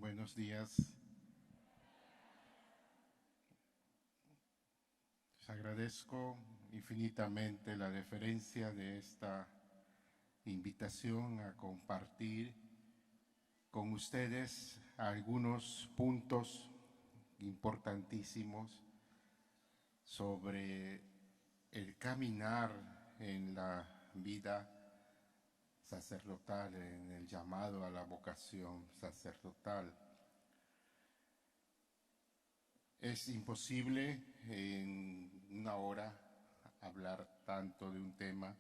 Buenos días. Les agradezco infinitamente la deferencia de esta invitación a compartir con ustedes algunos puntos importantísimos sobre el caminar en la vida sacerdotal, en el llamado a la vocación sacerdotal. Es imposible en una hora hablar tanto de un tema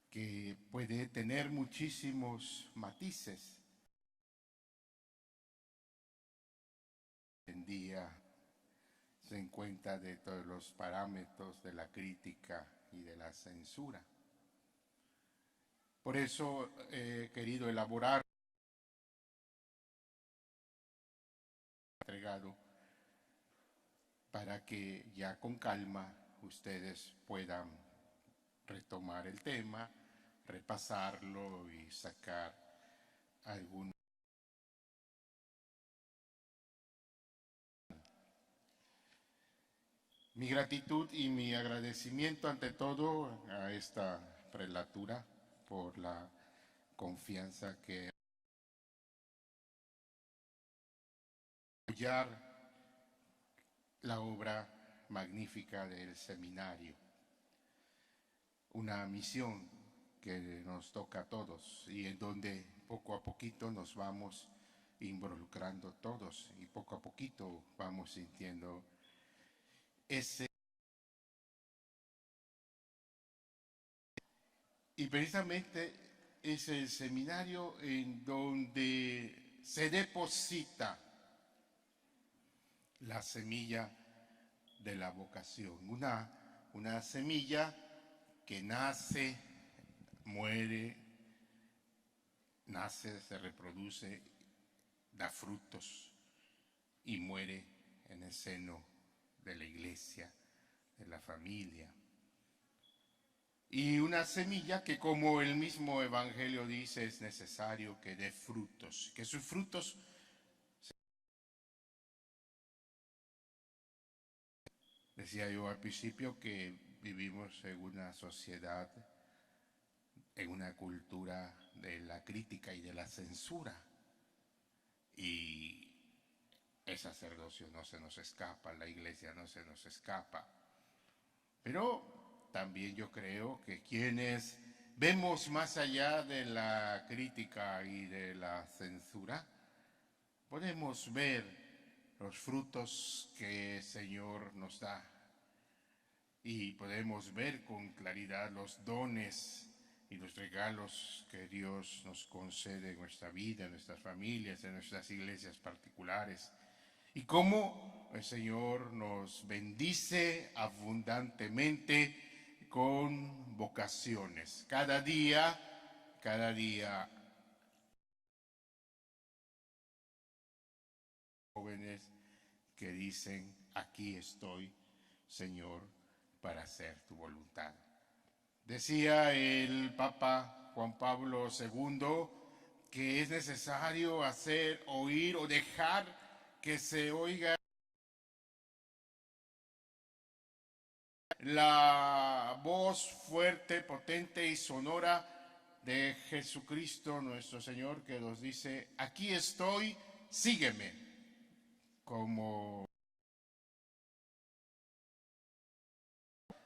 que puede tener muchísimos matices. Hoy en día se encuentra de todos los parámetros de la crítica y de la censura. Por eso he querido elaborar entregado para que ya con calma ustedes puedan retomar el tema, repasarlo y sacar algún. Mi gratitud y mi agradecimiento ante todo a esta prelatura por la confianza que apoyar la obra magnífica del seminario, una misión que nos toca a todos y en donde poco a poquito nos vamos involucrando todos y poco a poquito vamos sintiendo ese. Y precisamente es el seminario en donde se deposita la semilla de la vocación, una semilla que nace, muere, nace, se reproduce, da frutos y muere en el seno de la iglesia, de la familia. Y una semilla que, como el mismo Evangelio dice, es necesario que dé frutos, que sus frutos. Decía yo al principio que vivimos en una sociedad, en una cultura de la crítica y de la censura. Y el sacerdocio no se nos escapa, la iglesia no se nos escapa. Pero también yo creo que quienes vemos más allá de la crítica y de la censura, podemos ver los frutos que el Señor nos da y podemos ver con claridad los dones y los regalos que Dios nos concede en nuestra vida, en nuestras familias, en nuestras iglesias particulares, y cómo el Señor nos bendice abundantemente con vocaciones. Cada día, jóvenes que dicen, aquí estoy, Señor, para hacer tu voluntad. Decía el Papa Juan Pablo II que es necesario hacer oír o dejar que se oiga la voz fuerte, potente y sonora de Jesucristo nuestro Señor, que nos dice, aquí estoy, sígueme, como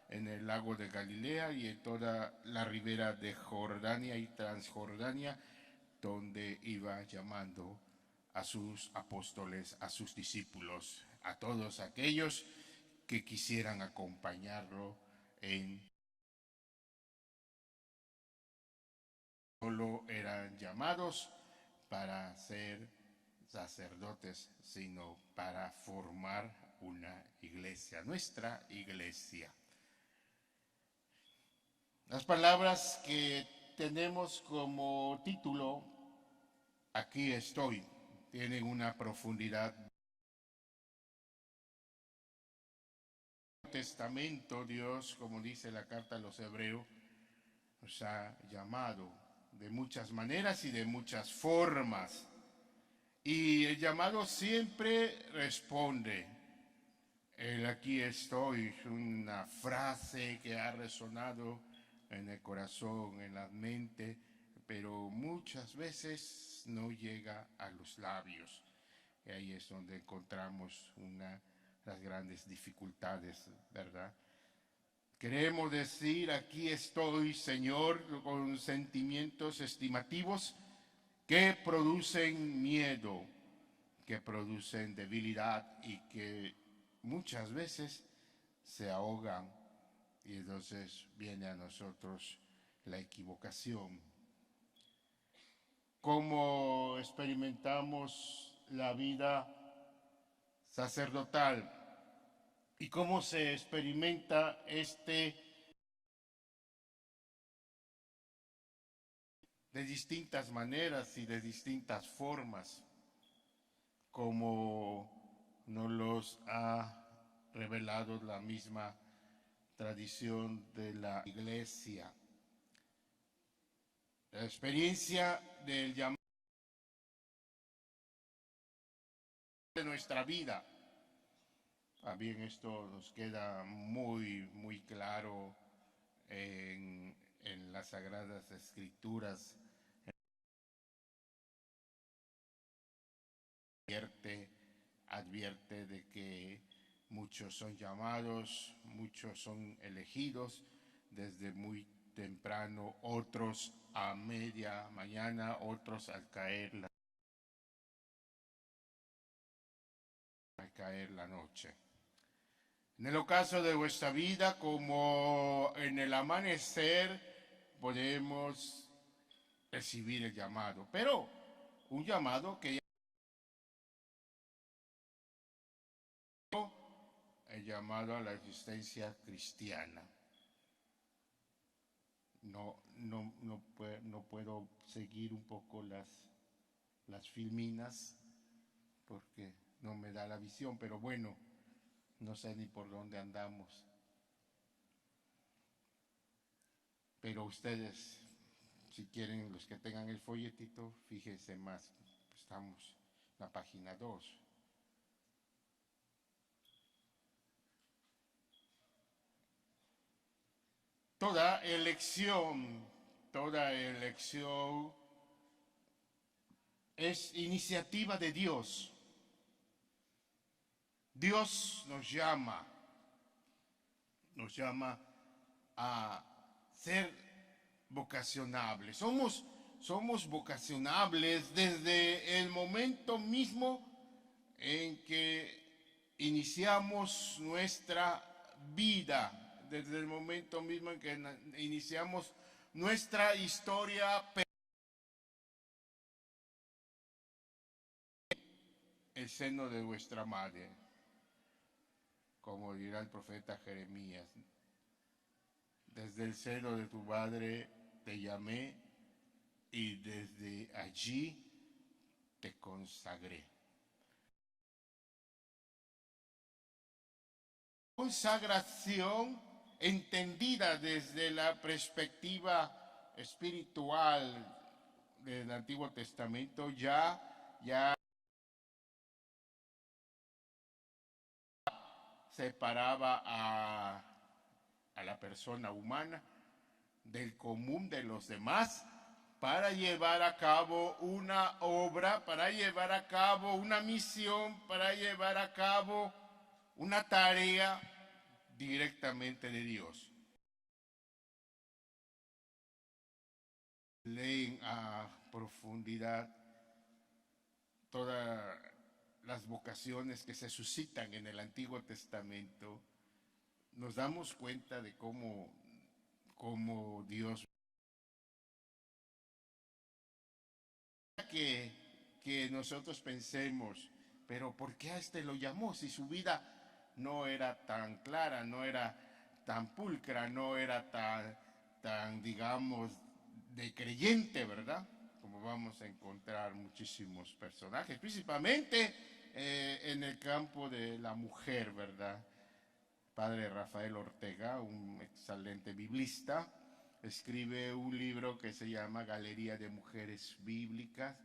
en el lago de Galilea y en toda la ribera de Jordania y Transjordania, donde iba llamando a sus apóstoles, a sus discípulos, a todos aquellos que quisieran acompañarlo en. Solo eran llamados para ser sacerdotes, sino para formar una iglesia, nuestra iglesia. Las palabras que tenemos como título, aquí estoy, tienen una profundidad. Testamento, Dios, como dice la carta a los Hebreos, nos ha llamado de muchas maneras y de muchas formas. Y el llamado siempre responde. El aquí estoy es una frase que ha resonado en el corazón, en la mente, pero muchas veces no llega a los labios. Y ahí es donde encontramos una de las grandes dificultades, ¿verdad? Queremos decir, aquí estoy, Señor, con sentimientos estimativos que producen miedo, que producen debilidad y que muchas veces se ahogan, y entonces viene a nosotros la equivocación. ¿Cómo experimentamos la vida sacerdotal y cómo se experimenta de distintas maneras y de distintas formas, como nos los ha revelado la misma tradición de la Iglesia? La experiencia del llamado de nuestra vida. También esto nos queda muy claro en las Sagradas Escrituras. Advierte de que muchos son llamados, muchos son elegidos desde muy temprano, otros a media mañana, otros al caer la noche. En el ocaso de vuestra vida, como en el amanecer, podemos recibir el llamado, pero un llamado que el llamado a la existencia cristiana. No puedo seguir un poco las filminas porque no me da la visión, pero bueno, no sé ni por dónde andamos. Pero ustedes, si quieren, los que tengan el folletito, fíjense más. Estamos en la página 2. Toda elección es iniciativa de Dios. Dios nos llama a ser vocacionables. Somos vocacionables desde el momento mismo en que iniciamos nuestra vida, desde el momento mismo en que iniciamos nuestra historia, el seno de vuestra madre, como dirá el profeta Jeremías. Desde el seno de tu madre te llamé y desde allí te consagré. Consagración entendida desde la perspectiva espiritual del Antiguo Testamento ya separaba a la persona humana del común de los demás para llevar a cabo una obra, para llevar a cabo una misión, para llevar a cabo una tarea directamente de Dios. Leen a profundidad todas las vocaciones que se suscitan en el Antiguo Testamento, nos damos cuenta de cómo Dios que nosotros pensemos, pero ¿por qué a este lo llamó si su vida no era tan clara, no era tan pulcra, no era tan digamos, de creyente, ¿verdad? Como vamos a encontrar muchísimos personajes, principalmente en el campo de la mujer, ¿verdad? Padre Rafael Ortega, un excelente biblista, escribe un libro que se llama Galería de Mujeres Bíblicas,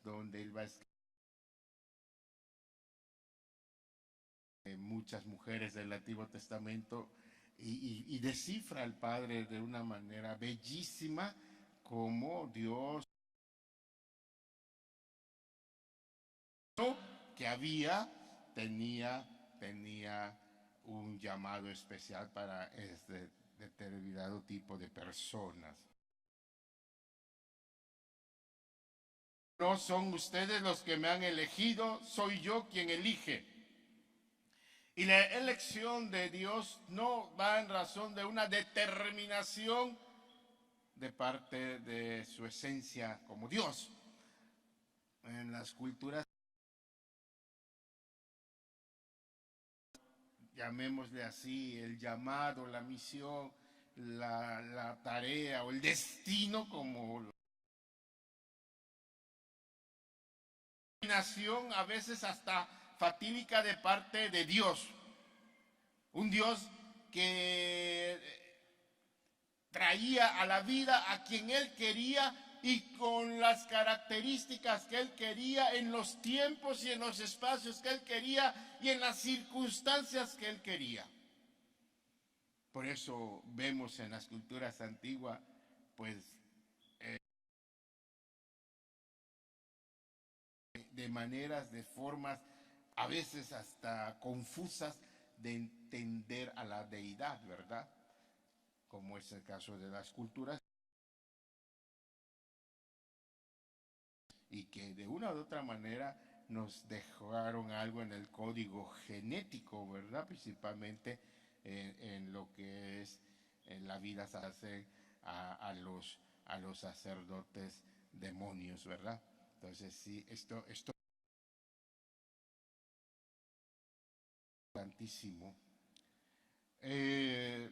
donde él va a escribir muchas mujeres del Antiguo Testamento y descifra al Padre de una manera bellísima como Dios que tenía un llamado especial para este determinado tipo de personas. No son ustedes los que me han elegido, soy yo quien elige. Y la elección de Dios no va en razón de una determinación de parte de su esencia como Dios. En las culturas, llamémosle así, el llamado, la misión, la tarea o el destino como determinación a veces hasta fatídica de parte de Dios. Un Dios que traía a la vida a quien Él quería y con las características que Él quería, en los tiempos y en los espacios que Él quería y en las circunstancias que Él quería. Por eso vemos en las culturas antiguas, pues, de maneras, de formas, a veces hasta confusas de entender a la deidad, ¿verdad? Como es el caso de las culturas, y que de una u otra manera nos dejaron algo en el código genético, ¿verdad? Principalmente en lo que es en la vida se hace a los sacerdotes demonios, ¿verdad? Entonces sí, esto es importantísimo. En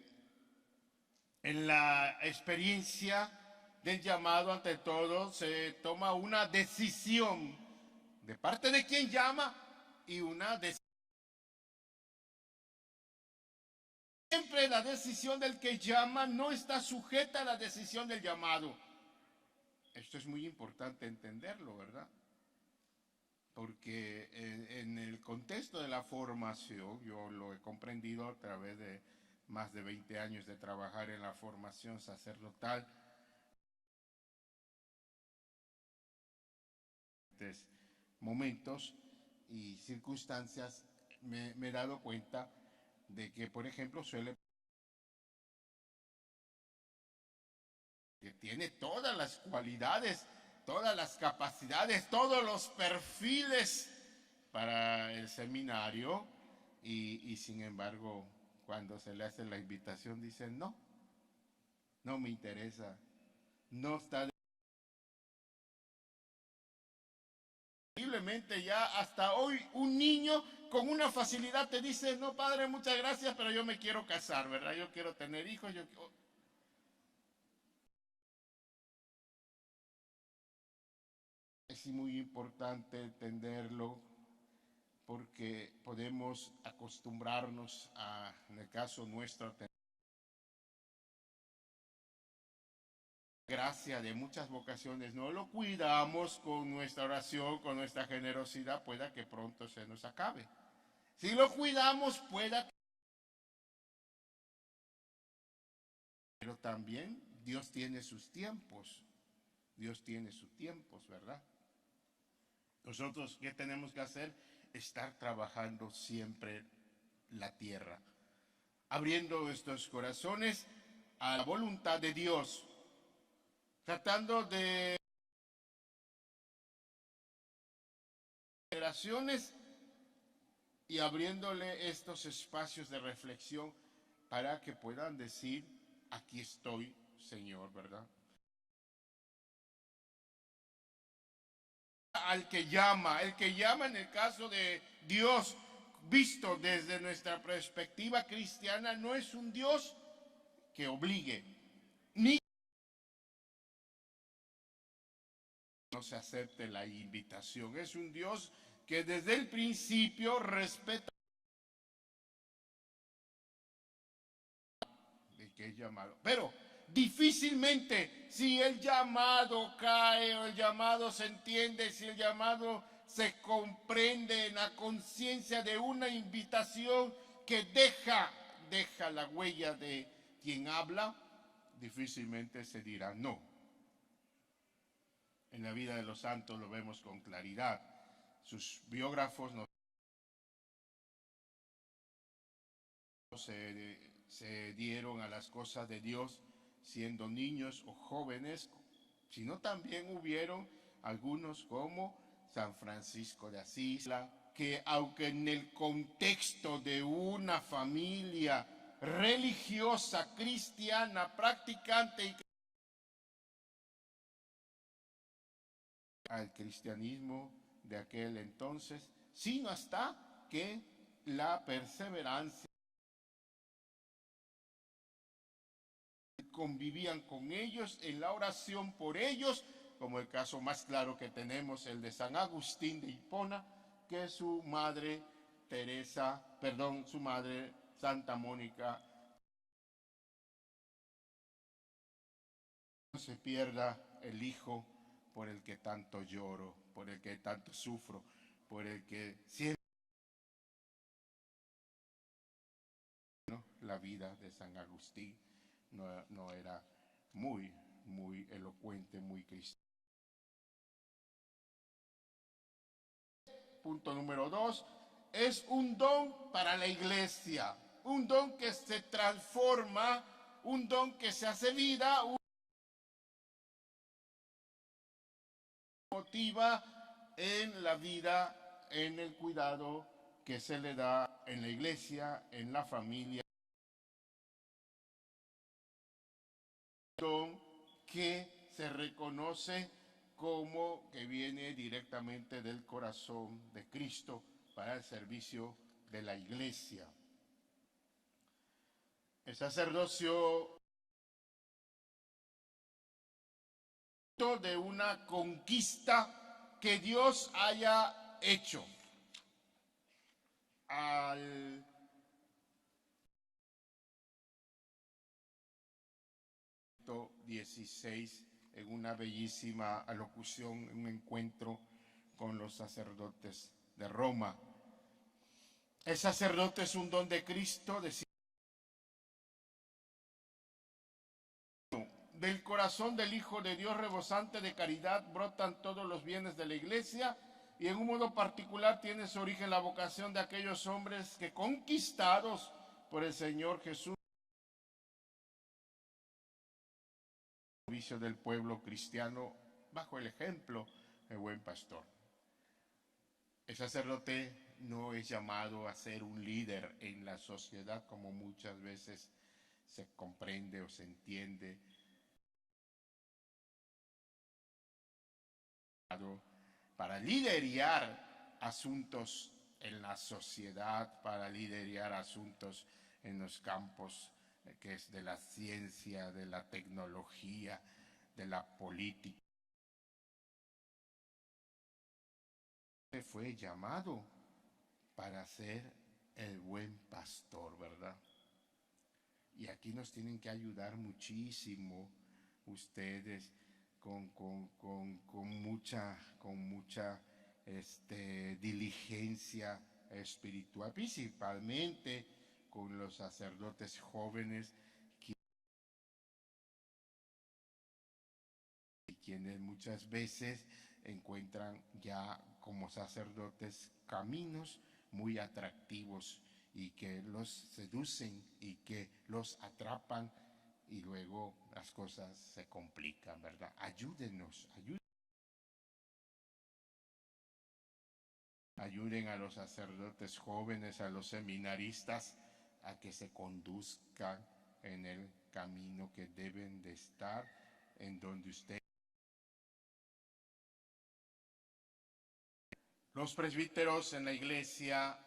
la experiencia del llamado, ante todo, se toma una decisión de parte de quien llama y una decisión. Siempre la decisión del que llama no está sujeta a la decisión del llamado. Esto es muy importante entenderlo, ¿verdad? Porque en el contexto de la formación, yo lo he comprendido a través de más de 20 años de trabajar en la formación sacerdotal, momentos y circunstancias me he dado cuenta de que, por ejemplo, que tiene todas las cualidades, todas las capacidades, todos los perfiles para el seminario y sin embargo, cuando se le hace la invitación, dicen no, no me interesa, no está. Posiblemente ya hasta hoy un niño con una facilidad te dice, no padre, muchas gracias, pero yo me quiero casar, ¿verdad? Yo quiero tener hijos, Es muy importante entenderlo porque podemos acostumbrarnos a, en el caso nuestro, a tener gracia de muchas vocaciones, no lo cuidamos con nuestra oración, con nuestra generosidad, pueda que pronto se nos acabe. Si lo cuidamos, pueda que... Pero también Dios tiene sus tiempos. Dios tiene sus tiempos, ¿verdad? Nosotros, ¿qué tenemos que hacer? Estar trabajando siempre la tierra, abriendo nuestros corazones a la voluntad de Dios, tratando de generaciones y abriéndole estos espacios de reflexión para que puedan decir, aquí estoy, Señor, ¿verdad? Al que llama, el que llama en el caso de Dios, visto desde nuestra perspectiva cristiana, no es un Dios que obligue, ni no se acepte la invitación. Es un Dios que desde el principio respeta el que es llamado. Pero difícilmente, si el llamado cae o el llamado se entiende, si el llamado se comprende en la conciencia de una invitación que deja la huella de quien habla, difícilmente se dirá no. En la vida de los santos lo vemos con claridad. Sus biógrafos se dieron a las cosas de Dios siendo niños o jóvenes, sino también hubieron algunos como San Francisco de Asís, que aunque en el contexto de una familia religiosa, cristiana, practicante y al cristianismo de aquel entonces, sino hasta que la perseverancia convivían con ellos en la oración por ellos, como el caso más claro que tenemos, el de San Agustín de Hipona, que su madre su madre Santa Mónica, no se pierda el hijo por el que tanto lloro, por el que tanto sufro, por el que siempre la vida de San Agustín no era muy elocuente, muy cristiano. Punto número 2, es un don para la iglesia, un don que se transforma, un don que se hace vida, motiva en la vida, en el cuidado que se le da en la iglesia, en la familia. Don que se reconoce como que viene directamente del corazón de Cristo para el servicio de la iglesia. El sacerdocio de una conquista que Dios haya hecho al 16 en una bellísima alocución, un encuentro con los sacerdotes de Roma. El sacerdote es un don de Cristo, del corazón del Hijo de Dios rebosante de caridad brotan todos los bienes de la iglesia, y en un modo particular tiene su origen la vocación de aquellos hombres que, conquistados por el Señor Jesús, servicio del pueblo cristiano bajo el ejemplo del buen pastor. El sacerdote no es llamado a ser un líder en la sociedad como muchas veces se comprende o se entiende. Para liderar asuntos en la sociedad, para liderar asuntos en los campos que es de la ciencia, de la tecnología, de la política. Fue llamado para ser el buen pastor, ¿verdad? Y aquí nos tienen que ayudar muchísimo ustedes con mucha diligencia espiritual, principalmente con los sacerdotes jóvenes, quienes muchas veces encuentran ya como sacerdotes caminos muy atractivos y que los seducen y que los atrapan, y luego las cosas se complican, ¿verdad? Ayuden a los sacerdotes jóvenes, a los seminaristas, a que se conduzcan en el camino que deben de estar, en donde usted. Los presbíteros en la iglesia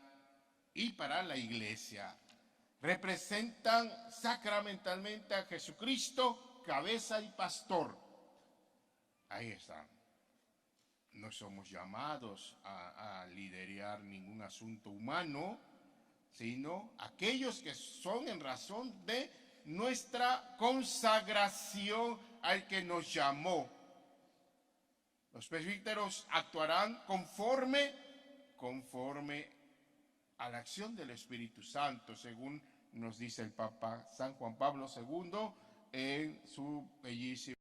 y para la iglesia representan sacramentalmente a Jesucristo, cabeza y pastor. Ahí está. No somos llamados a liderar ningún asunto humano, sino aquellos que son en razón de nuestra consagración al que nos llamó. Los presbíteros actuarán conforme a la acción del Espíritu Santo, según nos dice el Papa San Juan Pablo II en su bellísimo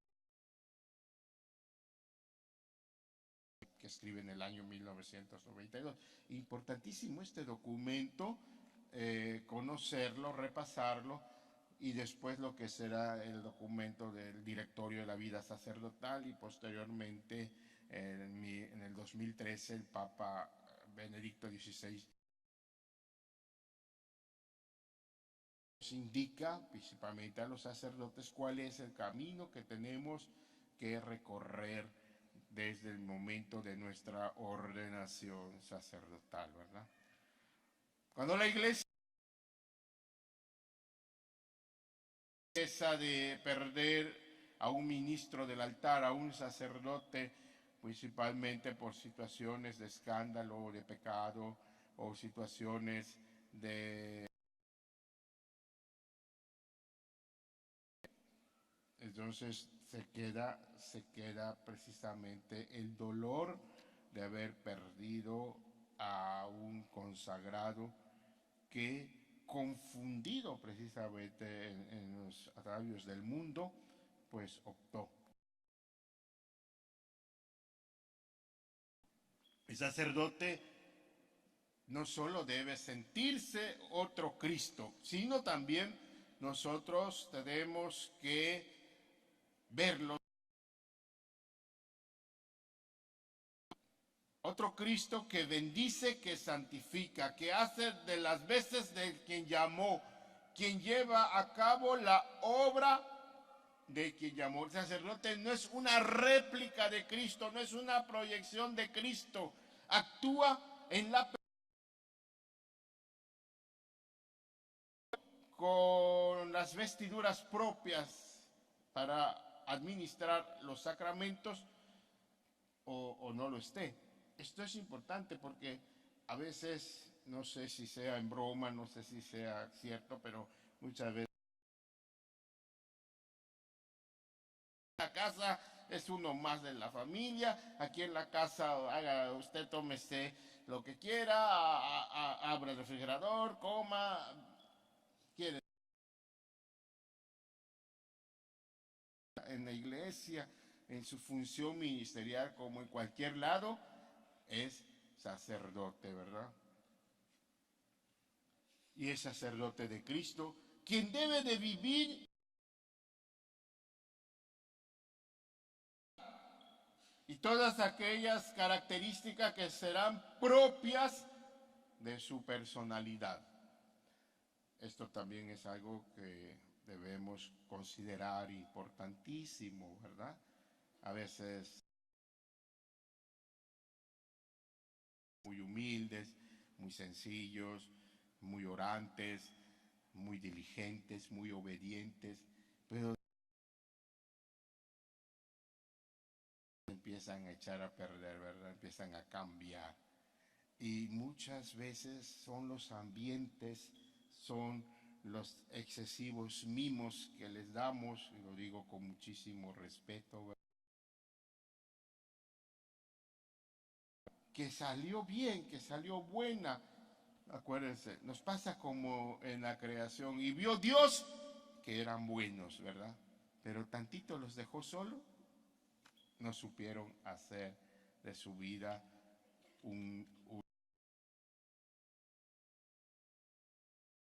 que escribe en el año 1992. Importantísimo este documento, conocerlo, repasarlo, y después lo que será el documento del Directorio de la Vida Sacerdotal, y posteriormente en el 2013 el Papa Benedicto XVI indica principalmente a los sacerdotes cuál es el camino que tenemos que recorrer desde el momento de nuestra ordenación sacerdotal, ¿verdad? Cuando la Iglesia empieza de perder a un ministro del altar, a un sacerdote, principalmente por situaciones de escándalo, de pecado, o situaciones de... Entonces se queda precisamente el dolor de haber perdido a un consagrado que, confundido precisamente en los agravios del mundo, pues optó. El sacerdote no solo debe sentirse otro Cristo, sino también nosotros tenemos que verlo. Otro Cristo que bendice, que santifica, que hace de las veces de quien llamó, quien lleva a cabo la obra de quien llamó. El sacerdote no es una réplica de Cristo, no es una proyección de Cristo. Actúa en la con las vestiduras propias para administrar los sacramentos o no lo esté. Esto es importante porque a veces, no sé si sea en broma, no sé si sea cierto, pero muchas veces la casa es uno más de la familia. Aquí en la casa haga usted, tómese lo que quiera, abra el refrigerador, coma, quiere. En la iglesia, en su función ministerial, como en cualquier lado, es sacerdote, ¿verdad? Y es sacerdote de Cristo, quien debe de vivir y todas aquellas características que serán propias de su personalidad. Esto también es algo que debemos considerar importantísimo, ¿verdad? A veces muy humildes, muy sencillos, muy orantes, muy diligentes, muy obedientes, pero empiezan a echar a perder, ¿verdad? Empiezan a cambiar. Y muchas veces son los ambientes, son los excesivos mimos que les damos, y lo digo con muchísimo respeto, ¿verdad? Que salió bien, que salió buena. Acuérdense, nos pasa como en la creación, y vio Dios que eran buenos, ¿verdad? Pero tantito los dejó solo, no supieron hacer de su vida un...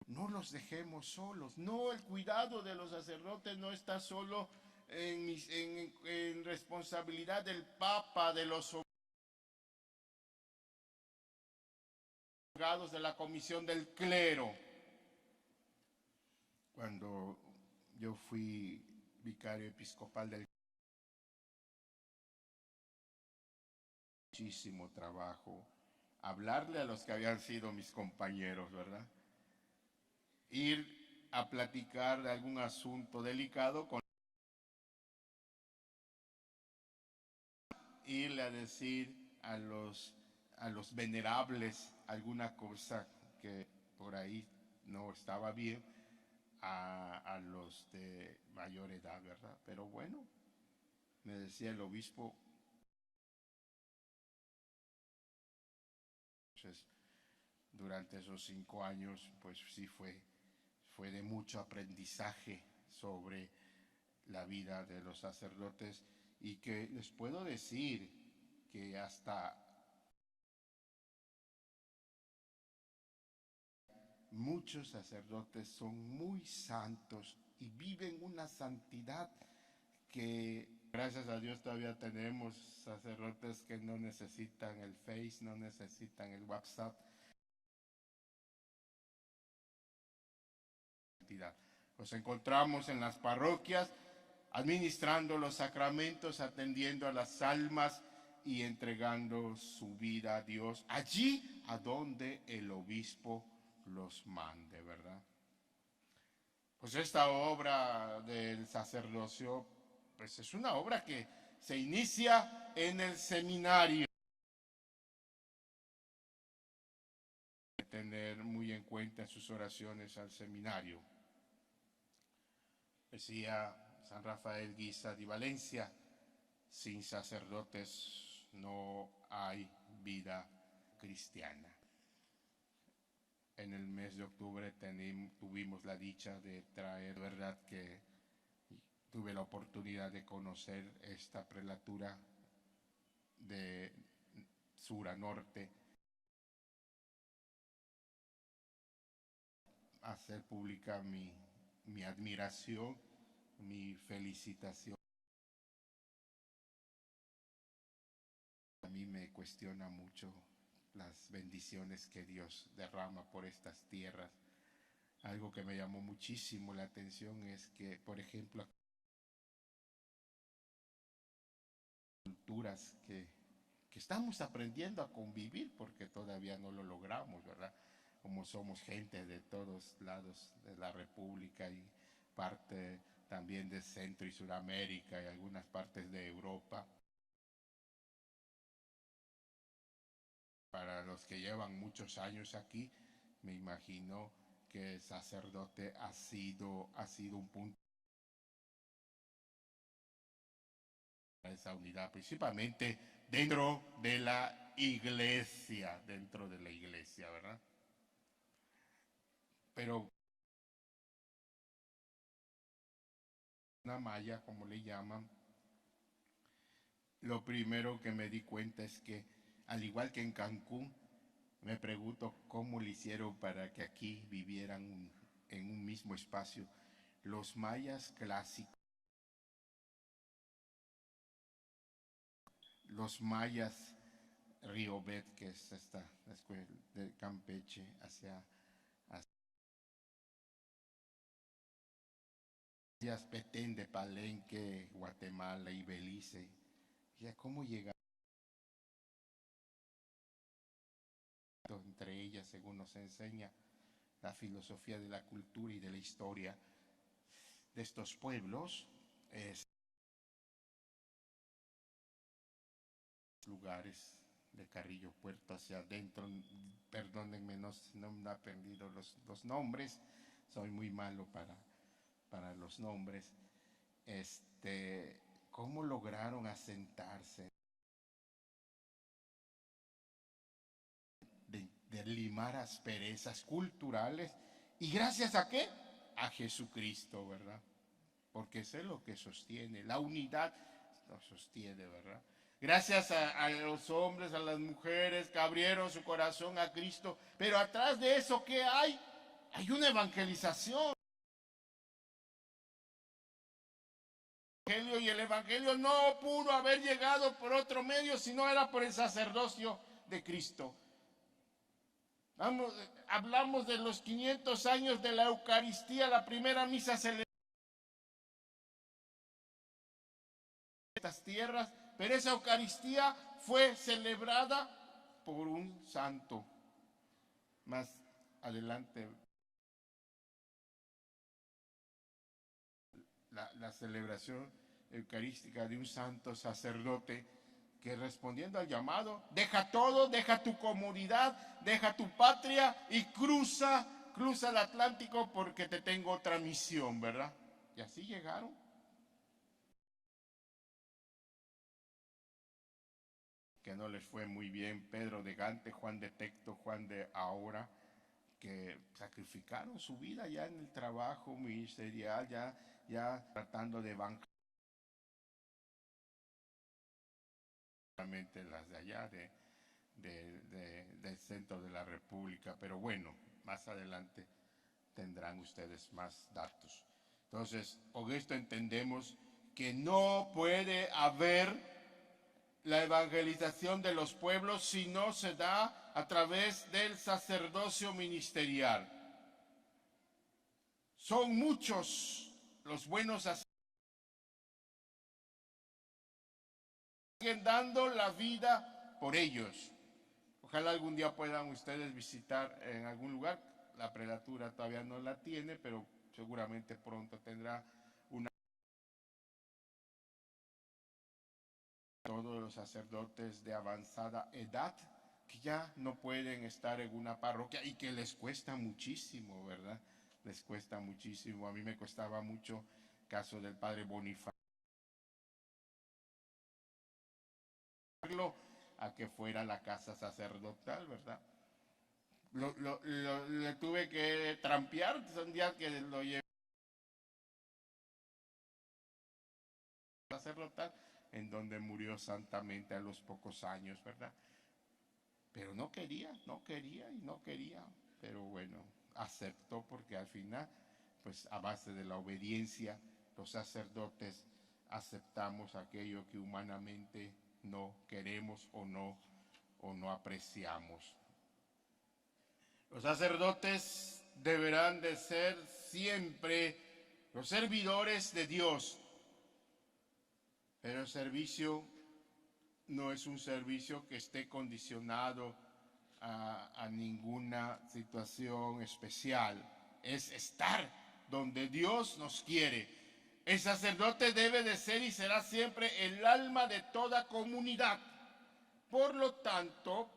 No los dejemos solos. No, el cuidado de los sacerdotes no está solo en responsabilidad del Papa, de los abogados de la Comisión del Clero. Cuando yo fui vicario episcopal del muchísimo trabajo, hablarle a los que habían sido mis compañeros, ¿verdad? Ir a platicar de algún asunto delicado con irle a decir a los venerables alguna cosa que por ahí no estaba bien a los de mayor edad, ¿verdad? Pero bueno, me decía el obispo, Entonces, durante esos 5 años, pues sí fue de mucho aprendizaje sobre la vida de los sacerdotes, y que les puedo decir que hasta muchos sacerdotes son muy santos y viven una santidad que, gracias a Dios, todavía tenemos sacerdotes que no necesitan el Face, no necesitan el WhatsApp. Los encontramos en las parroquias, administrando los sacramentos, atendiendo a las almas y entregando su vida a Dios, allí a donde el obispo los mande, ¿verdad? Pues esta obra del sacerdocio, pues es una obra que se inicia en el seminario. Tener muy en cuenta en sus oraciones al seminario. Decía San Rafael Guisa de Valencia: sin sacerdotes no hay vida cristiana. En el mes de octubre tuvimos la dicha de traer, verdad que tuve la oportunidad de conocer esta prelatura de sur a norte, hacer pública mi admiración, mi felicitación. A mí me cuestiona mucho las bendiciones que Dios derrama por estas tierras. Algo que me llamó muchísimo la atención es que, por ejemplo, culturas que estamos aprendiendo a convivir, porque todavía no lo logramos, ¿verdad? Como somos gente de todos lados de la República y parte también de Centro y Sudamérica y algunas partes de Europa. Para los que llevan muchos años aquí, me imagino que el sacerdote ha sido un punto de esa unidad, principalmente dentro de la iglesia, ¿verdad? Pero una malla, como le llaman, lo primero que me di cuenta es que, al igual que en Cancún, me pregunto cómo le hicieron para que aquí vivieran en un mismo espacio. Los mayas clásicos, los mayas Riobet, que es la escuela de Campeche, hacia Petén de Palenque, Guatemala y Belice. Ya cómo llegar entre ellas, según nos enseña la filosofía de la cultura y de la historia de estos pueblos, es lugares de Carrillo Puerto hacia adentro. Perdónenme, no me he aprendido los nombres, soy muy malo para los nombres. ¿Cómo lograron asentarse? De limar asperezas culturales. ¿Y gracias a qué? A Jesucristo, ¿verdad? Porque eso es lo que sostiene, la unidad lo sostiene, ¿verdad? Gracias a los hombres, a las mujeres que abrieron su corazón a Cristo, pero atrás de eso, ¿qué hay? Hay una evangelización. Y el evangelio no pudo haber llegado por otro medio si no era por el sacerdocio de Cristo. Hablamos de los 500 años de la Eucaristía, la primera misa celebrada en estas tierras, pero esa Eucaristía fue celebrada por un santo. Más adelante, la celebración eucarística de un santo sacerdote que, respondiendo al llamado, deja todo, deja tu comodidad, deja tu patria y cruza el Atlántico porque te tengo otra misión, ¿verdad? Y así llegaron. que no les fue muy bien, Pedro de Gante, Juan de Tecto, Juan de Ahora, que sacrificaron su vida ya en el trabajo ministerial, ya tratando de bancar las de allá, del centro de la República, pero bueno, más adelante tendrán ustedes más datos. Entonces, con esto entendemos que no puede haber la evangelización de los pueblos si no se da a través del sacerdocio ministerial. Son muchos los buenos sacerdotes que siguen dando la vida por ellos. Ojalá algún día puedan ustedes visitar en algún lugar. La prelatura todavía no la tiene, pero seguramente pronto tendrá una. Todos los sacerdotes de avanzada edad que ya no pueden estar en una parroquia y que les cuesta muchísimo, ¿verdad? Les cuesta muchísimo. A mí me costaba mucho el caso del padre Bonifacio, a que fuera a la casa sacerdotal, ¿verdad? Le tuve que trampear, un día que lo llevé sacerdotal, en donde murió santamente a los pocos años, ¿verdad? Pero no quería, pero bueno, aceptó porque al final, pues a base de la obediencia, los sacerdotes aceptamos aquello que humanamente no queremos o no apreciamos. Los sacerdotes deberán de ser siempre los servidores de Dios, pero el servicio no es un servicio que esté condicionado a ninguna situación especial. Es estar donde Dios nos quiere. El sacerdote debe de ser y será siempre el alma de toda comunidad. Por lo tanto,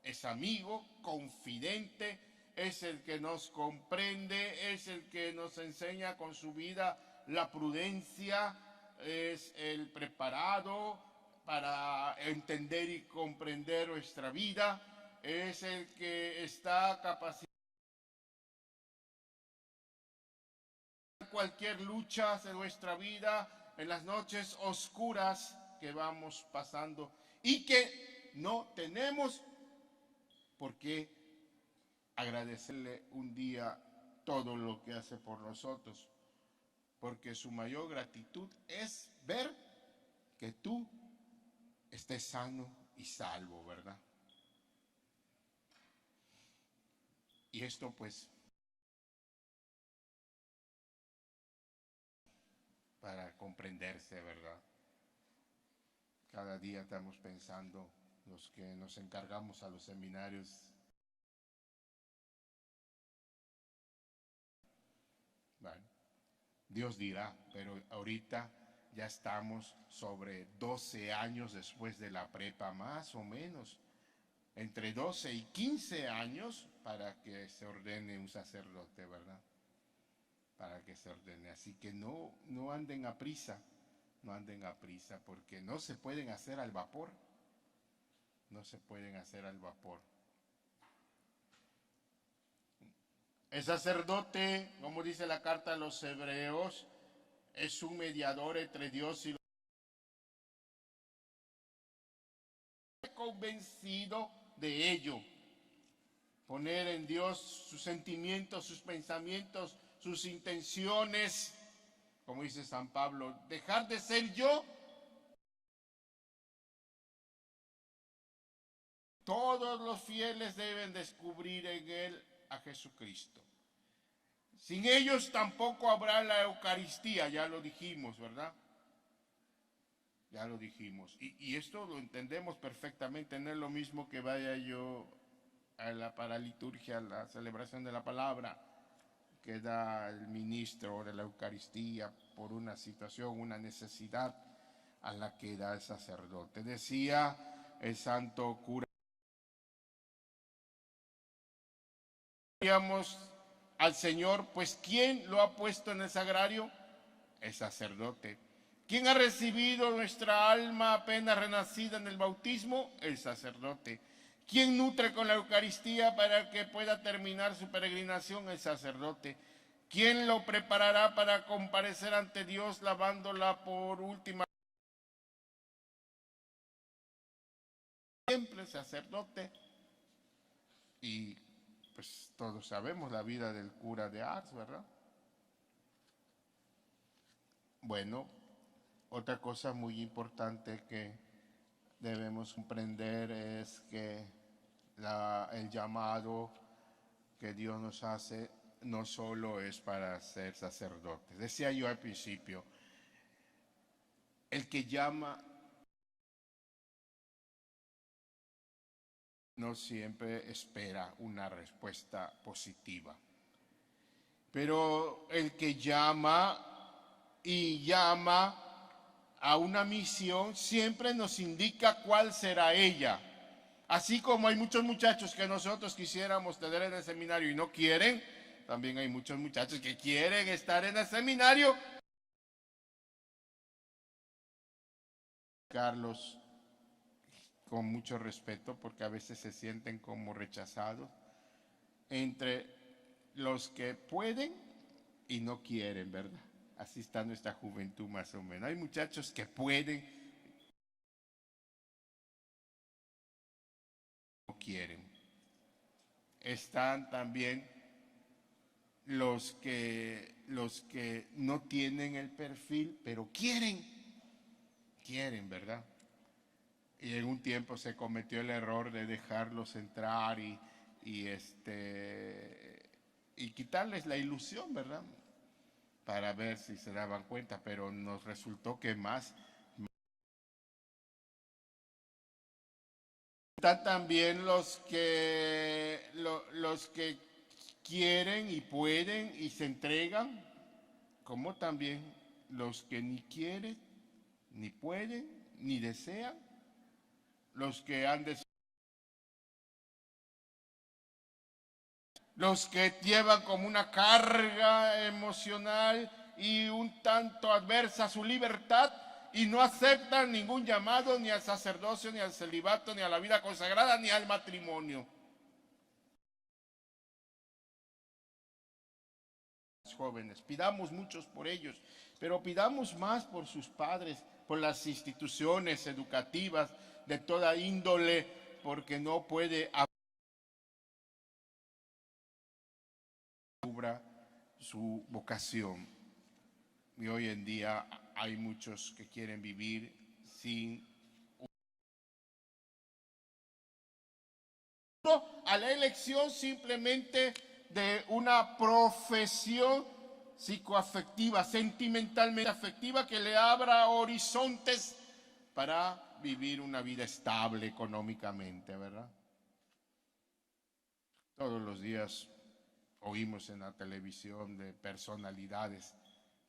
es amigo, confidente, es el que nos comprende, es el que nos enseña con su vida la prudencia, es el preparado para entender y comprender nuestra vida, es el que está capacitado en cualquier lucha de nuestra vida, en las noches oscuras que vamos pasando y que no tenemos por qué agradecerle un día todo lo que hace por nosotros, porque su mayor gratitud es ver que tú estés sano y salvo, ¿verdad? Y esto pues para comprenderse, ¿verdad? Cada día estamos pensando, los que nos encargamos a los seminarios, bueno, Dios dirá, pero ahorita ya estamos sobre 12 años después de la prepa, más o menos, entre 12 y 15 años para que se ordene un sacerdote, ¿verdad? Para que se ordene. Así que no anden a prisa, no anden a prisa, porque no se pueden hacer al vapor, no se pueden hacer al vapor. El sacerdote, como dice la carta a los hebreos, es un mediador entre Dios y los hombres. Convencido de ello. Poner en Dios sus sentimientos, sus pensamientos, sus intenciones, como dice San Pablo, dejar de ser yo. Todos los fieles deben descubrir en él a Jesucristo. Sin ellos tampoco habrá la Eucaristía, ya lo dijimos, ¿verdad? Ya lo dijimos. Y esto lo entendemos perfectamente, no es lo mismo que vaya yo a la paraliturgia, a la celebración de la palabra, que da el ministro de la Eucaristía por una situación, una necesidad a la que da el sacerdote. Decía el santo cura, al Señor, pues ¿quién lo ha puesto en el sagrario? El sacerdote. ¿Quién ha recibido nuestra alma apenas renacida en el bautismo? El sacerdote. ¿Quién nutre con la Eucaristía para que pueda terminar su peregrinación? El sacerdote. ¿Quién lo preparará para comparecer ante Dios lavándola por última vez? Siempre el sacerdote. Y pues todos sabemos la vida del cura de Ars, ¿verdad? Bueno, otra cosa muy importante que debemos comprender es que el llamado que Dios nos hace no solo es para ser sacerdotes. Decía yo al principio, el que llama no siempre espera una respuesta positiva, pero el que llama y llama a una misión siempre nos indica cuál será ella. Así como hay muchos muchachos que nosotros quisiéramos tener en el seminario y no quieren, también hay muchos muchachos que quieren estar en el seminario. Carlos, con mucho respeto, porque a veces se sienten como rechazados, entre los que pueden y no quieren, ¿verdad? Así está nuestra juventud más o menos. Hay muchachos que pueden, no quieren. Están también los que no tienen el perfil, pero quieren, ¿verdad? Y en un tiempo se cometió el error de dejarlos entrar y quitarles la ilusión, ¿verdad? Para ver si se daban cuenta, pero nos resultó que más. Están también los que quieren y pueden y se entregan, como también los que ni quieren, ni pueden, ni desean, los que los que llevan como una carga emocional y un tanto adversa a su libertad y no aceptan ningún llamado ni al sacerdocio, ni al celibato, ni a la vida consagrada, ni al matrimonio. Jóvenes, pidamos muchos por ellos, pero pidamos más por sus padres, por las instituciones educativas de toda índole, porque no puede descubra su vocación. Y hoy en día hay muchos que quieren vivir sin a la elección simplemente de una profesión psicoafectiva, sentimentalmente afectiva, que le abra horizontes para vivir una vida estable económicamente, ¿verdad? Todos los días oímos en la televisión de personalidades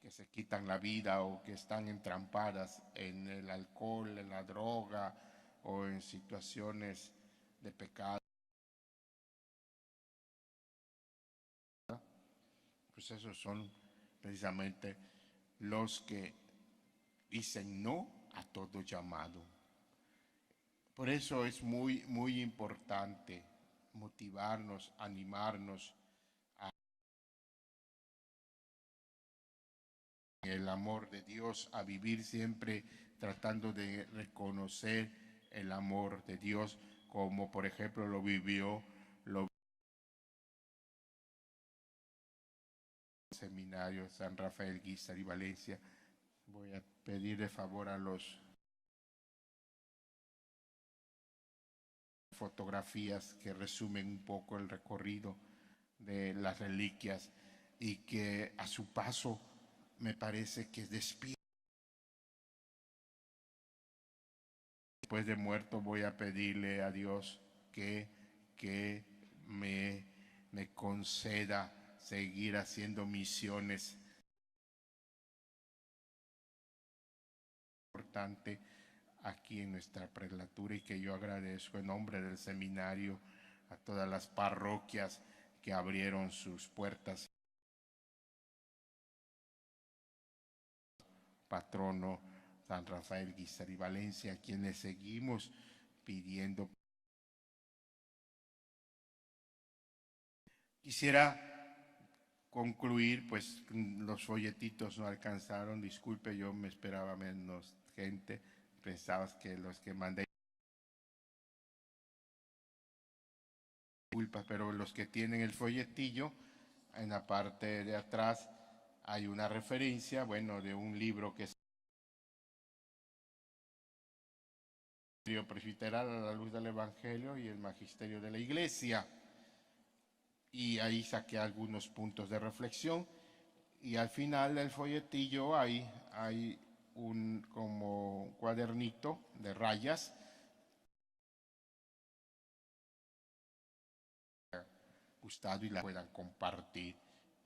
que se quitan la vida o que están entrampadas en el alcohol, en la droga o en situaciones de pecado. Pues esos son precisamente los que dicen no a todo llamado. Por eso es muy, muy importante motivarnos, animarnos a el amor de Dios, a vivir siempre tratando de reconocer el amor de Dios, como por ejemplo lo vivió el seminario San Rafael Guízar y Valencia. Voy a pedir de favor a los fotografías que resumen un poco el recorrido de las reliquias y que a su paso me parece que despide. Después de muerto voy a pedirle a Dios que me conceda seguir haciendo misiones importantes aquí en nuestra prelatura, y que yo agradezco en nombre del seminario a todas las parroquias que abrieron sus puertas patrono San Rafael Guízar y Valencia, a quienes seguimos pidiendo. Quisiera concluir, pues los folletitos no alcanzaron, disculpe, yo me esperaba menos gente, pensabas que los que mandé, disculpas, pero los que tienen el folletillo, en la parte de atrás hay una referencia, bueno, de un libro que es Presbiteral a la luz del Evangelio y el Magisterio de la Iglesia. Y ahí saqué algunos puntos de reflexión. Y al final del folletillo hay un como cuadernito de rayas. Gustado y la puedan compartir,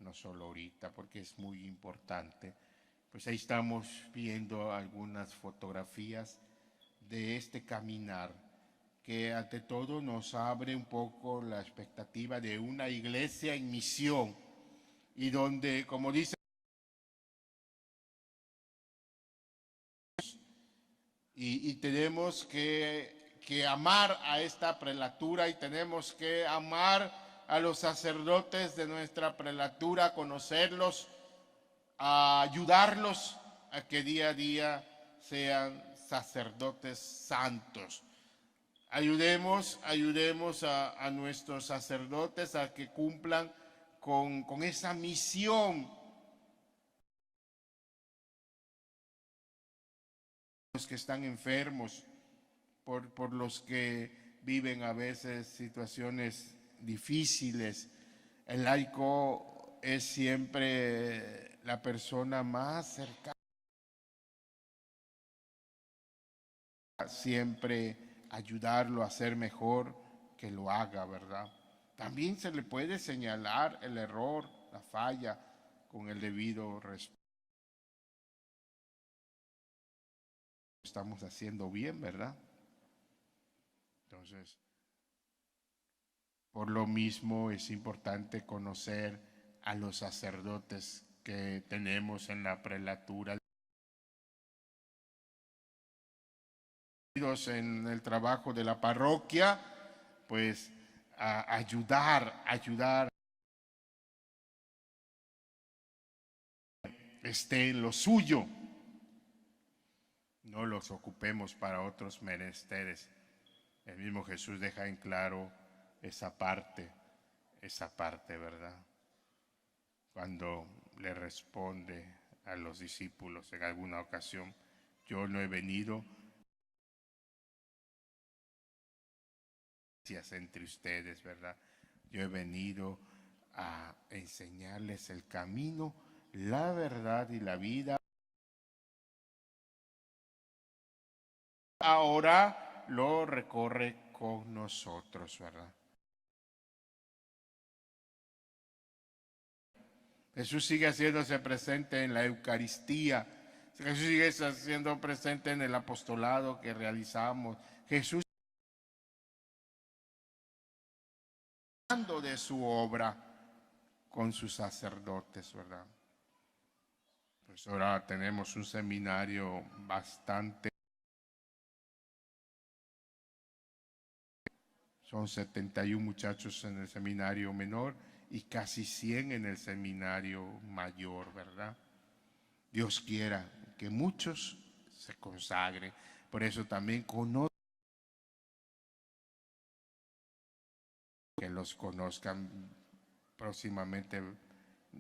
no solo ahorita, porque es muy importante. Pues ahí estamos viendo algunas fotografías de este caminar que ante todo nos abre un poco la expectativa de una iglesia en misión y donde, como dice, y tenemos que amar a esta prelatura y tenemos que amar a los sacerdotes de nuestra prelatura, conocerlos, a ayudarlos a que día a día sean sacerdotes santos. Ayudemos a nuestros sacerdotes a que cumplan con esa misión. Los que están enfermos, por los que viven a veces situaciones difíciles. El laico es siempre la persona más cercana, siempre ayudarlo a ser mejor, que lo haga, ¿verdad? También se le puede señalar el error, la falla, con el debido respeto. Estamos haciendo bien, ¿verdad? Entonces, por lo mismo es importante conocer a los sacerdotes que tenemos en la prelatura, en el trabajo de la parroquia, pues a ayudar, esté en lo suyo, no los ocupemos para otros menesteres. El mismo Jesús deja en claro esa parte, ¿verdad? Cuando le responde a los discípulos en alguna ocasión, yo no he venido entre ustedes, ¿verdad? Yo he venido a enseñarles el camino, la verdad y la vida. Ahora lo recorre con nosotros, ¿verdad? Jesús sigue haciéndose presente en la Eucaristía. Jesús sigue haciendo presente en el apostolado que realizamos. Jesús de su obra con sus sacerdotes, ¿verdad? Pues ahora tenemos un seminario bastante. Son 71 muchachos en el seminario menor y casi 100 en el seminario mayor, ¿verdad? Dios quiera que muchos se consagren. Por eso también que los conozcan próximamente.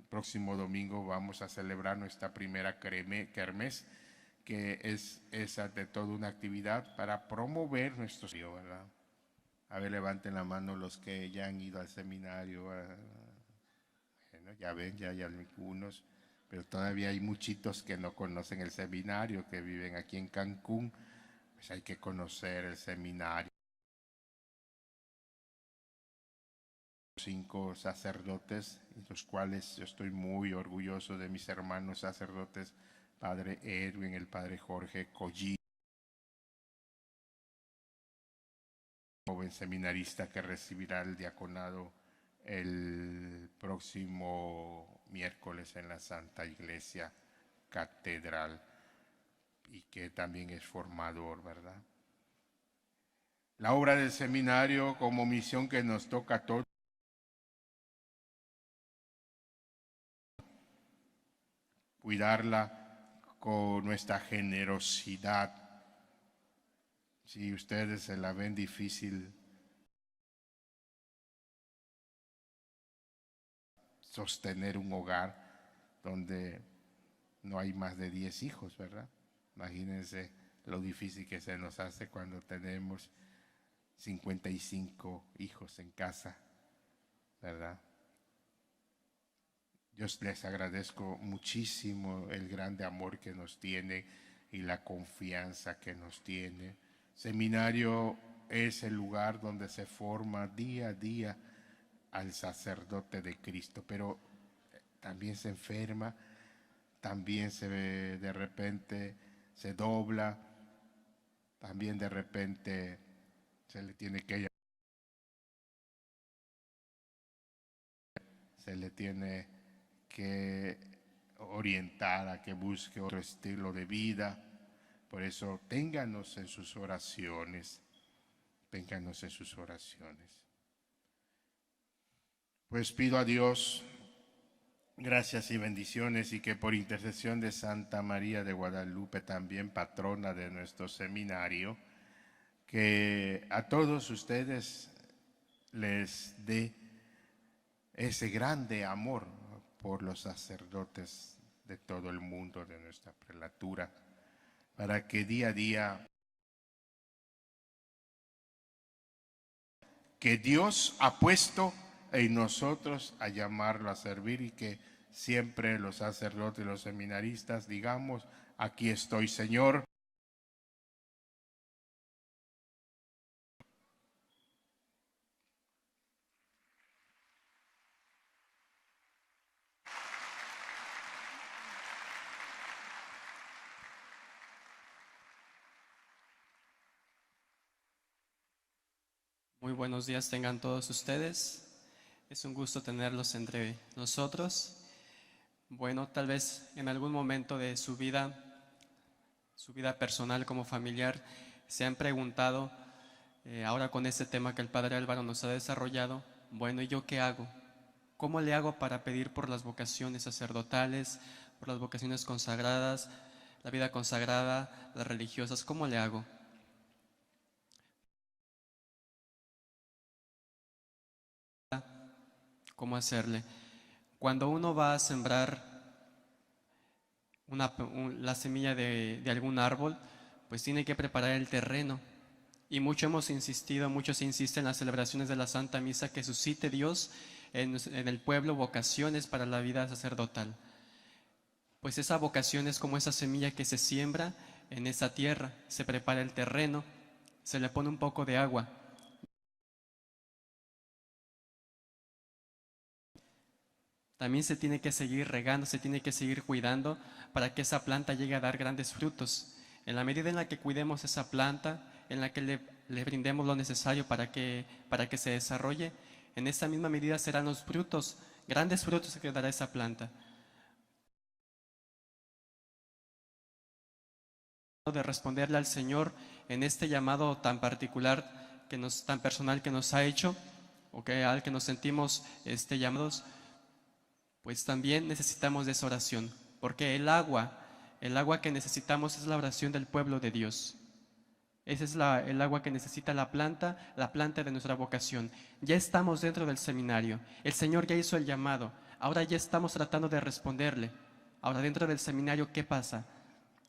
Próximo domingo vamos a celebrar nuestra primera kermés, que es esa de toda una actividad para promover nuestro seminario, ¿verdad? A ver, levanten la mano los que ya han ido al seminario. Bueno, ya ven, ya hay algunos, pero todavía hay muchitos que no conocen el seminario, que viven aquí en Cancún. Pues hay que conocer el seminario. 5 sacerdotes, los cuales yo estoy muy orgulloso de mis hermanos sacerdotes, Padre Edwin, el Padre Jorge Collí, joven seminarista que recibirá el diaconado el próximo miércoles en la Santa Iglesia Catedral. y que también es formador, ¿verdad? La obra del seminario como misión que nos toca a todos, cuidarla con nuestra generosidad. Si ustedes se la ven difícil sostener un hogar donde no hay más de 10 hijos, ¿verdad? Imagínense lo difícil que se nos hace cuando tenemos 55 hijos en casa, ¿verdad? Yo les agradezco muchísimo el grande amor que nos tiene y la confianza que nos tiene. Seminario es el lugar donde se forma día a día al sacerdote de Cristo, pero también se enferma, también de repente se dobla, también de repente se le tiene que orientar a que busque otro estilo de vida. Por eso ténganos en sus oraciones, ténganos en sus oraciones. Pues pido a Dios gracias y bendiciones, y que por intercesión de Santa María de Guadalupe, también patrona de nuestro seminario, que a todos ustedes les dé ese grande amor por los sacerdotes de todo el mundo, de nuestra prelatura, para que día a día que Dios ha puesto en nosotros a llamarlo a servir, y que siempre los sacerdotes y los seminaristas digamos: aquí estoy, Señor. Muy buenos días tengan todos ustedes. Es un gusto tenerlos entre nosotros. Bueno, tal vez en algún momento de su vida personal como familiar, se han preguntado, ahora con este tema que el Padre Álvaro nos ha desarrollado, bueno, ¿y yo qué hago? ¿Cómo le hago para pedir por las vocaciones sacerdotales, por las vocaciones consagradas, la vida consagrada, las religiosas? ¿Cómo le hago? ¿Cómo hacerle? Cuando uno va a sembrar la semilla de algún árbol, pues tiene que preparar el terreno. Y muchos insisten en las celebraciones de la Santa Misa, que suscite Dios en el pueblo vocaciones para la vida sacerdotal. Pues esa vocación es como esa semilla que se siembra en esa tierra, se prepara el terreno, se le pone un poco de agua. También se tiene que seguir regando, se tiene que seguir cuidando para que esa planta llegue a dar grandes frutos. En la medida en la que cuidemos esa planta, en la que le brindemos lo necesario para que se desarrolle, en esa misma medida serán los frutos, grandes frutos que dará esa planta. De responderle al Señor en este llamado tan particular, tan personal que nos ha hecho, o al que nos sentimos llamados, pues también necesitamos de esa oración, porque el agua que necesitamos es la oración del pueblo de Dios. Esa es el agua que necesita la planta de nuestra vocación. Ya estamos dentro del seminario, el Señor ya hizo el llamado, ahora ya estamos tratando de responderle. Ahora dentro del seminario, ¿qué pasa?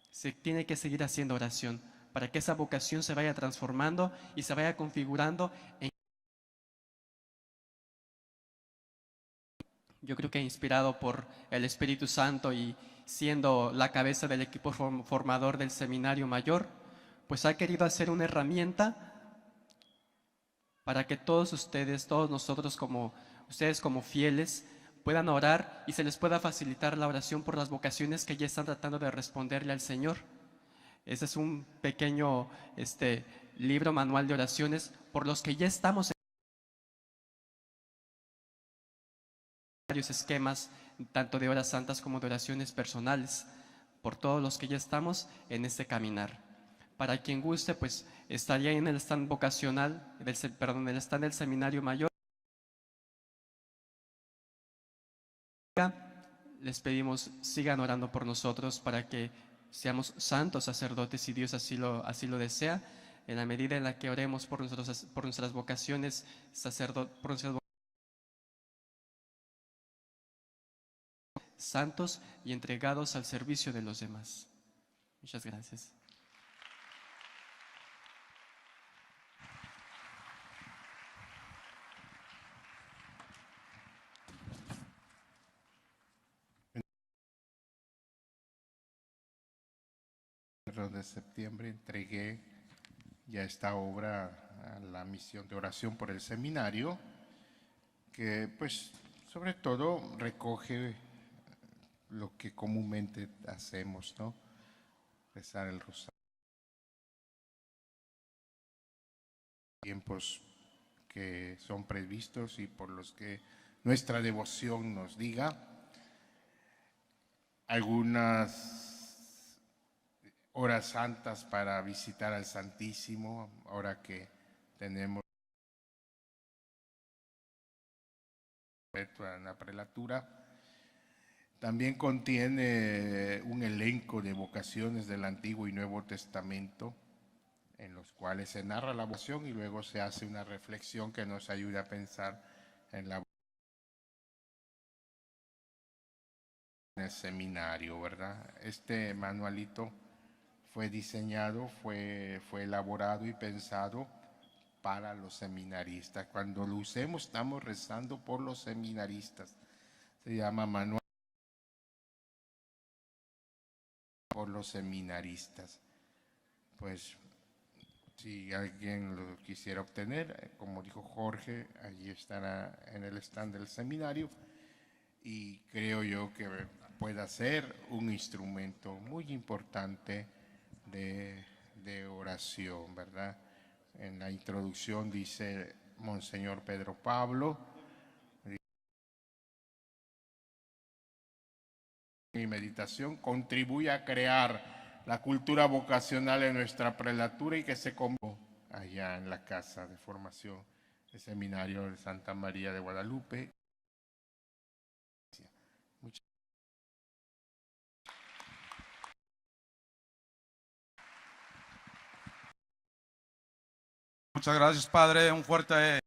Se tiene que seguir haciendo oración para que esa vocación se vaya transformando y se vaya configurando yo creo que inspirado por el Espíritu Santo y siendo la cabeza del equipo formador del seminario mayor, pues ha querido hacer una herramienta para que todos ustedes, todos nosotros ustedes como fieles, puedan orar y se les pueda facilitar la oración por las vocaciones que ya están tratando de responderle al Señor. Ese es un pequeño libro manual de oraciones por los que ya estamos en varios esquemas, tanto de horas santas como de oraciones personales, por todos los que ya estamos en este caminar. Para quien guste, pues estaría en el stand vocacional, el stand del Seminario Mayor. Les pedimos sigan orando por nosotros para que seamos santos sacerdotes si Dios así lo desea, en la medida en la que oremos por nuestras vocaciones santos y entregados al servicio de los demás. Muchas gracias. De septiembre entregué ya esta obra a la misión de oración por el seminario, que pues sobre todo recoge lo que comúnmente hacemos, ¿no? Rezar el rosario. Tiempos que son previstos y por los que nuestra devoción nos diga. Algunas horas santas para visitar al Santísimo, ahora que tenemos en la prelatura. También contiene un elenco de vocaciones del Antiguo y Nuevo Testamento, en los cuales se narra la vocación y luego se hace una reflexión que nos ayuda a pensar en el seminario, ¿verdad? Este manualito fue diseñado, fue elaborado y pensado para los seminaristas. Cuando lo usemos, estamos rezando por los seminaristas. Se llama Manual por los seminaristas. Pues, si alguien lo quisiera obtener, como dijo Jorge, allí estará en el stand del seminario y creo yo que pueda ser un instrumento muy importante de oración, ¿verdad? En la introducción dice Monseñor Pedro Pablo, mi meditación contribuye a crear la cultura vocacional en nuestra prelatura y que se convocó allá en la casa de formación del Seminario de Santa María de Guadalupe. Muchas gracias, Padre. Un fuerte